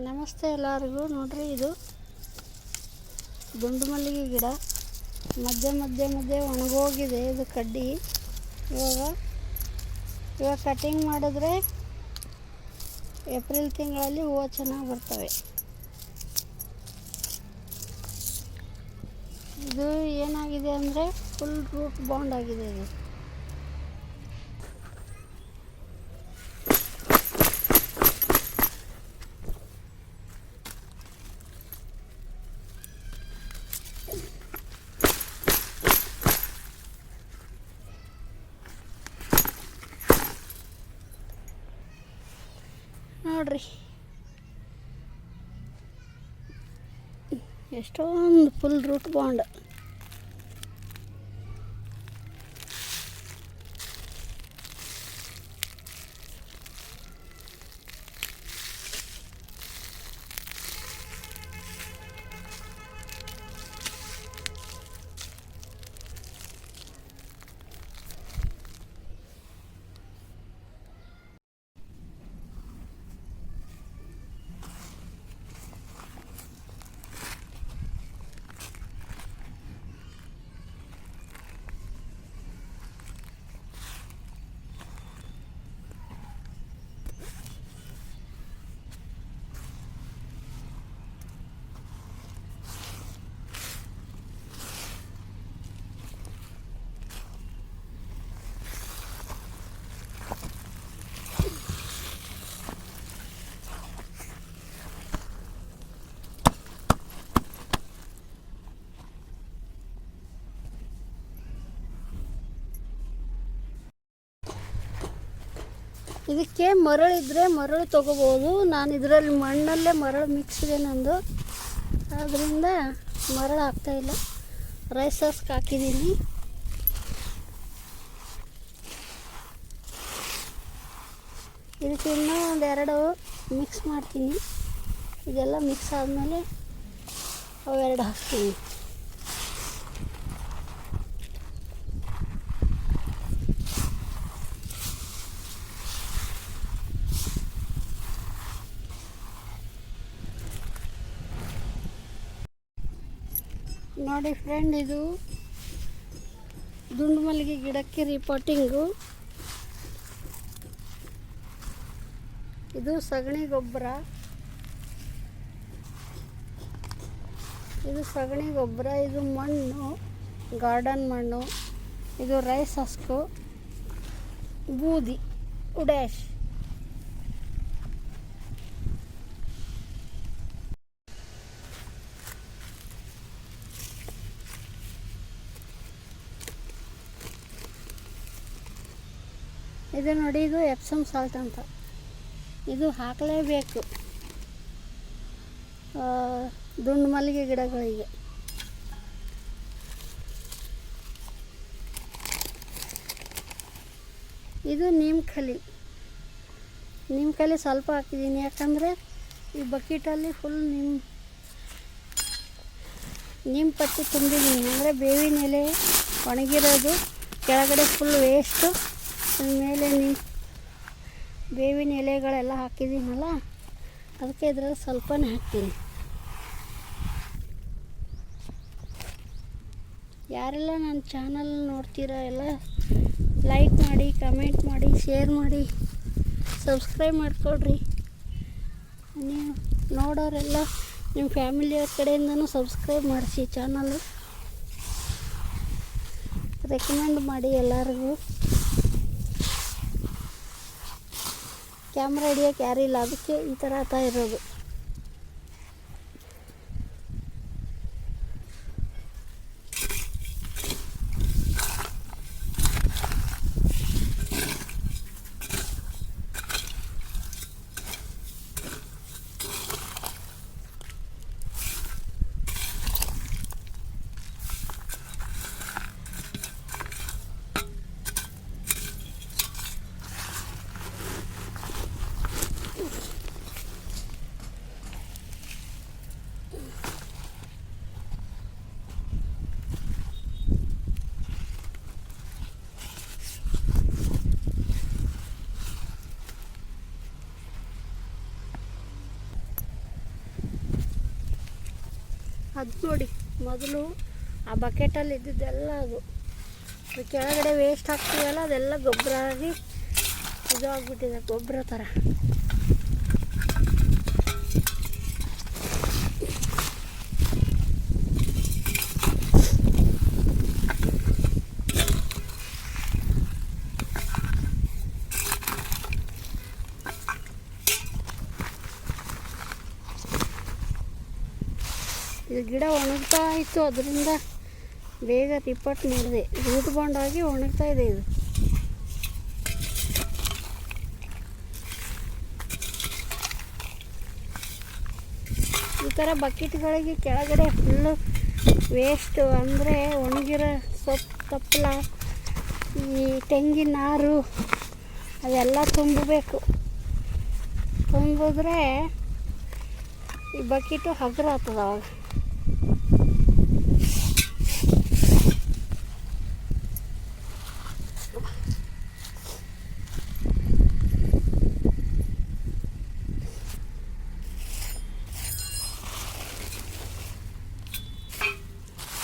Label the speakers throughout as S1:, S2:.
S1: ನಮಸ್ತೆ ಎಲ್ಲರಿಗೂ. ನೋಡ್ರಿ, ಇದು ದುಂಡು ಮಲ್ಲಿಗೆ ಗಿಡ ಮಧ್ಯೆ ಒಣಗೋಗಿದೆ. ಇದು ಕಡ್ಡಿ ಇವಾಗ ಕಟಿಂಗ್ ಮಾಡಿದ್ರೆ ಏಪ್ರಿಲ್ ತಿಂಗಳಲ್ಲಿ ಹೂವು ಚೆನ್ನಾಗಿ ಬರ್ತವೆ. ಇದು ಏನಾಗಿದೆ ಅಂದರೆ ಫುಲ್ ರೂಟ್ ಬೌಂಡ್ ಆಗಿದೆ. ಇದು ನೋಡ್ರಿ, ಎಷ್ಟೊಂದು ಫುಲ್ ರೂಟ್ ಬಾಂಡ್. ಇದಕ್ಕೆ ಮರಳಿದ್ರೆ ಮರಳು ತೊಗೋಬೋದು. ನಾನು ಇದರಲ್ಲಿ ಮಣ್ಣಲ್ಲೇ ಮರಳು ಮಿಕ್ಸ್ ಇದೆ ನಂದು, ಆದ್ದರಿಂದ ಮರಳು ಹಾಕ್ತಾಯಿಲ್ಲ. ರೈಸಸ್ಗೆ ಹಾಕಿದ್ದೀನಿ. ಇದಕ್ಕೆ ಇನ್ನೂ ಒಂದೆರಡು ಮಿಕ್ಸ್ ಮಾಡ್ತೀನಿ. ಇದೆಲ್ಲ ಮಿಕ್ಸ್ ಆದಮೇಲೆ ಅವೆರಡು ಹಾಕ್ತೀನಿ. ನೋಡಿ ಫ್ರೆಂಡ್, ಇದು ದುಂಡು ಮಲ್ಲಿಗೆ ಗಿಡಕ್ಕೆ ರಿಪೋರ್ಟಿಂಗು. ಇದು ಸಗಣಿ ಗೊಬ್ಬರ. ಇದು ಮಣ್ಣು, ಗಾರ್ಡನ್ ಮಣ್ಣು. ಇದು ರೈಸ್ ಹಸ್ಕು, ಬೂದಿ, ಉಡಾಶ್. ಇದು ನೋಡಿ, ಇದು ಎಪ್ಸಮ್ ಸಾಲ್ಟ್ ಅಂತ. ಇದು ಹಾಕಲೇಬೇಕು ದುಂಡು ಮಲ್ಲಿಗೆ ಗಿಡಗಳಿಗೆ. ಇದು ನೀಮ್ಖಲಿ ಸ್ವಲ್ಪ ಹಾಕಿದ್ದೀನಿ, ಯಾಕಂದರೆ ಈ ಬಕೆಟಲ್ಲಿ ಫುಲ್ ನೀಮ್ ಪಟ್ಟಿ ತುಂಬಿದ್ದೀನಿ. ಅಂದರೆ ಬೇವಿನ ಎಲೆ ಒಣಗಿರೋದು, ಕೆಳಗಡೆ ಫುಲ್ ವೇಸ್ಟು, ಮೇಲೆ ಬೇವಿನ ಎಲೆಗಳೆಲ್ಲ ಹಾಕಿದ್ದೀನಲ್ಲ, ಅದಕ್ಕೆ ಇದರಲ್ಲಿ ಸ್ವಲ್ಪನೇ ಹಾಕ್ತೀನಿ. ಯಾರೆಲ್ಲ ನನ್ನ ಚಾನಲ್ ನೋಡ್ತೀರಾ ಎಲ್ಲ ಲೈಕ್ ಮಾಡಿ, ಕಮೆಂಟ್ ಮಾಡಿ, ಶೇರ್ ಮಾಡಿ, ಸಬ್ಸ್ಕ್ರೈಬ್ ಮಾಡಿಕೊಡ್ರಿ. ನೀವು ನೋಡೋರೆಲ್ಲ ನಿಮ್ಮ ಫ್ಯಾಮಿಲಿಯವ್ರ ಕಡೆಯಿಂದನೂ ಸಬ್ಸ್ಕ್ರೈಬ್ ಮಾಡಿಸಿ. ಚಾನಲ್ಲು ರೆಕಮೆಂಡ್ ಮಾಡಿ ಎಲ್ಲರಿಗೂ. ಕ್ಯಾಮ್ರಾ ಹಿಡಿಯೋಕ್ಕೆ ಯಾರಿಲ್ಲ, ಅದಕ್ಕೆ ಈ ಥರ ಇರೋದು. ಅದು ನೋಡಿ, ಮೊದಲು ಆ ಬಕೆಟಲ್ಲಿ ಇದ್ದಿದ್ದೆಲ್ಲ ಅದು ಕೆಳಗಡೆ ವೇಸ್ಟ್ ಹಾಕ್ತೀವಲ್ಲ ಅದೆಲ್ಲ ಗೊಬ್ಬರ ಆಗಿ ಇದು ಆಗ್ಬಿಟ್ಟಿದೆ, ಗೊಬ್ಬರ ಥರ. ಇದು ಗಿಡ ಒಣಗ್ತಾ ಇತ್ತು, ಅದರಿಂದ ಬೇಗ ರಿಪೋರ್ಟ್ ಮಾಡಿದೆ. ರೂಟ್ ಬಾಂಡ್ ಆಗಿ ಒಣಗ್ತಾ ಇದೆ ಇದು. ಈ ಥರ ಬಕೆಟ್ಗಳಿಗೆ ಕೆಳಗಡೆ ಫುಲ್ಲು ವೇಸ್ಟ್ ಅಂದರೆ ಒಣಗಿರೋ ಸೊಪ್ಪು ತಪ್ಪಲ, ಈ ತೆಂಗಿನ ನಾರು ಅದೆಲ್ಲ ತುಂಬಬೇಕು. ತುಂಬಿದ್ರೆ ಈ ಬಕೆಟು ಹಗುರ ಆಗ್ತದೆ ಅವಾಗ.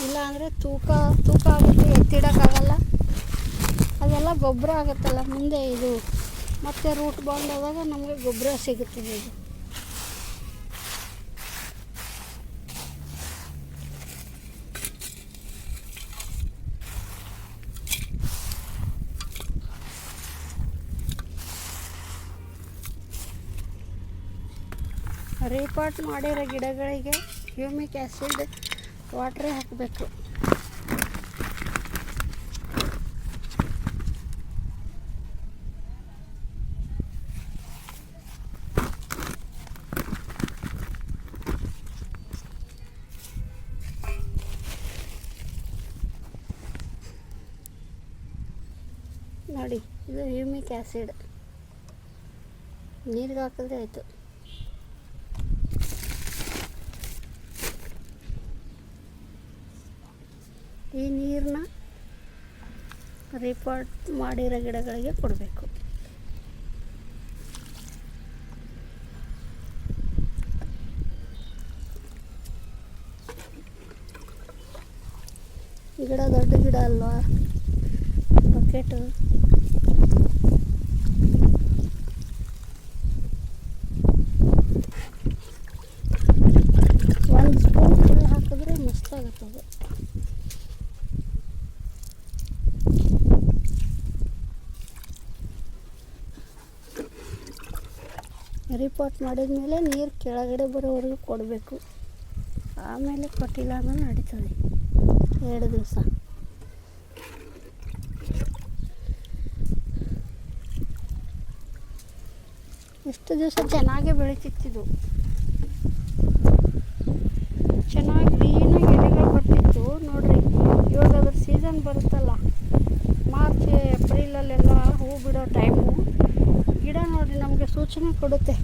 S1: ಇಲ್ಲ ಅಂದರೆ ತೂಕ ಆಗುತ್ತೆ, ಎತ್ತಿಡೋಕ್ಕಾಗಲ್ಲ. ಅದೆಲ್ಲ ಗೊಬ್ಬರ ಆಗುತ್ತಲ್ಲ ಮುಂದೆ, ಇದು ಮತ್ತೆ ರೂಟ್ ಬಾಂಡ್ ಆದಾಗ ನಮಗೆ ಗೊಬ್ಬರ ಸಿಗುತ್ತದೆ. ಇದು ರೀಪಾಟ್ ಮಾಡಿರೋ ಗಿಡಗಳಿಗೆ ಹ್ಯೂಮಿಕ್ ಆ್ಯಸಿಡ್ ವಾಟ್ರೇ ಹಾಕಬೇಕು. ನೋಡಿ, ಇದು ಹ್ಯೂಮಿಕ್ ಆ್ಯಸಿಡ್ ನೀರಿಗೆ ಹಾಕಿದ್ರೆ ಆಯಿತು. ಈ ನೀರನ್ನ ರಿಪೋರ್ಟ್ ಮಾಡಿರೋ ಗಿಡಗಳಿಗೆ ಕೊಡಬೇಕು. ಗಿಡ ದೊಡ್ಡ ಗಿಡ ಅಲ್ವಾ, ಬಕೆಟು ಒಂದು ಸ್ಪೂನ್ ಫುಲ್ ಹಾಕಿದ್ರೆ ಮಸ್ತಾಗುತ್ತದೆ. ರಿಪೋರ್ಟ್ ಮಾಡಿದ ಮೇಲೆ ನೀರು ಕೆಳಗಡೆ ಬರೋವರೆಗೂ ಕೊಡಬೇಕು. ಆಮೇಲೆ ಕೊಟ್ಟಿಲ್ಲ ಅಂದ್ರೆ ನಡೀತದೆ 2 ದಿವಸ. ಎಷ್ಟು ದಿವಸ ಚೆನ್ನಾಗೇ ಬೆಳೀತಿತ್ತು, ಚೆನ್ನಾಗಿ ಕ್ಲೀನಾಗಿ ಎಲೆಗಳು ಬರ್ತಿತ್ತು. ನೋಡ್ರಿ, ಇವಾಗ ಅದ್ರ ಸೀಸನ್ ಬರುತ್ತಲ್ಲ, ಮಾರ್ಚ್ ಏಪ್ರಿಲಲ್ಲೆಲ್ಲ ಹೂ ಬಿಡೋ ಟೈಮು. ಗಿಡ ನೋಡಿರಿ ನಮಗೆ ಸೂಚನೆ ಕೊಡುತ್ತೆ.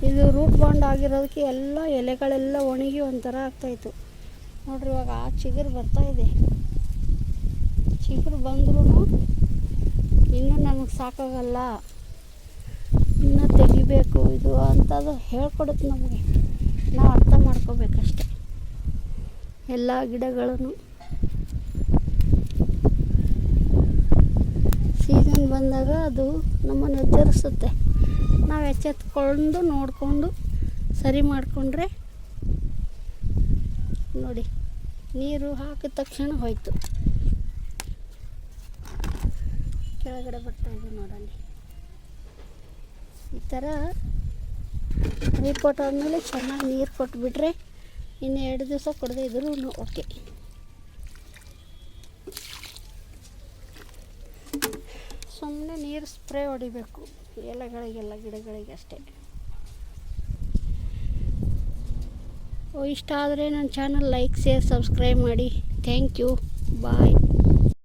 S1: ಇದು ರೂಟ್ ಬಾಂಡ್ ಆಗಿರೋದಕ್ಕೆ ಎಲ್ಲ ಎಲೆಗಳೆಲ್ಲ ಒಣಗಿ ಒಂಥರ ಆಗ್ತಾಯಿತ್ತು. ನೋಡ್ರಿ, ಇವಾಗ ಆ ಚಿಗುರು ಬರ್ತಾಯಿದೆ. ಚಿಗುರು ಬಂದ್ರೂ ಇನ್ನೂ ನಮಗೆ ಸಾಕಾಗಲ್ಲ, ಇನ್ನೂ ತೆಗಿಬೇಕು ಇದು ಅಂತದು ಹೇಳ್ಕೊಡುತ್ತೆ ನಮಗೆ. ನಾವು ಅರ್ಥ ಮಾಡ್ಕೋಬೇಕಷ್ಟೆ ಎಲ್ಲ ಗಿಡಗಳನ್ನು. ಸೀಸನ್ ಬಂದಾಗ ಅದು ನಮ್ಮನ್ನು ಎಚ್ಚರಿಸುತ್ತೆ. ನಾವು ಎಚ್ಚೆತ್ಕೊಂಡು ನೋಡಿಕೊಂಡು ಸರಿ ಮಾಡಿಕೊಂಡ್ರೆ ನೋಡಿ, ನೀರು ಹಾಕಿದ ತಕ್ಷಣ ಹೋಯ್ತು, ಕೆಳಗಡೆ ಬರ್ತಾಯಿದೆ ನೋಡಲ್ಲಿ. ಈ ಥರ ರಿಪೋರ್ಟ್ ಆದಮೇಲೆ ಚೆನ್ನಾಗಿ ನೀರು ಕೊಟ್ಬಿಟ್ರೆ ಇನ್ನು 2 ದಿವಸ ಕೊಡದೇ ಇದ್ರೂ ಓಕೆ. ಸುಮ್ಮನೆ ನೀರು ಸ್ಪ್ರೇ ಹೊಡಿಬೇಕು ಎಲೆಗಳಿಗೆಲ್ಲ, ಗಿಡಗಳಿಗೆ ಅಷ್ಟೇ. ಇಷ್ಟ ಆದರೆ ನನ್ನ ಚಾನಲ್ ಲೈಕ್, ಶೇರ್, ಸಬ್ಸ್ಕ್ರೈಬ್ ಮಾಡಿ. Thank you, bye.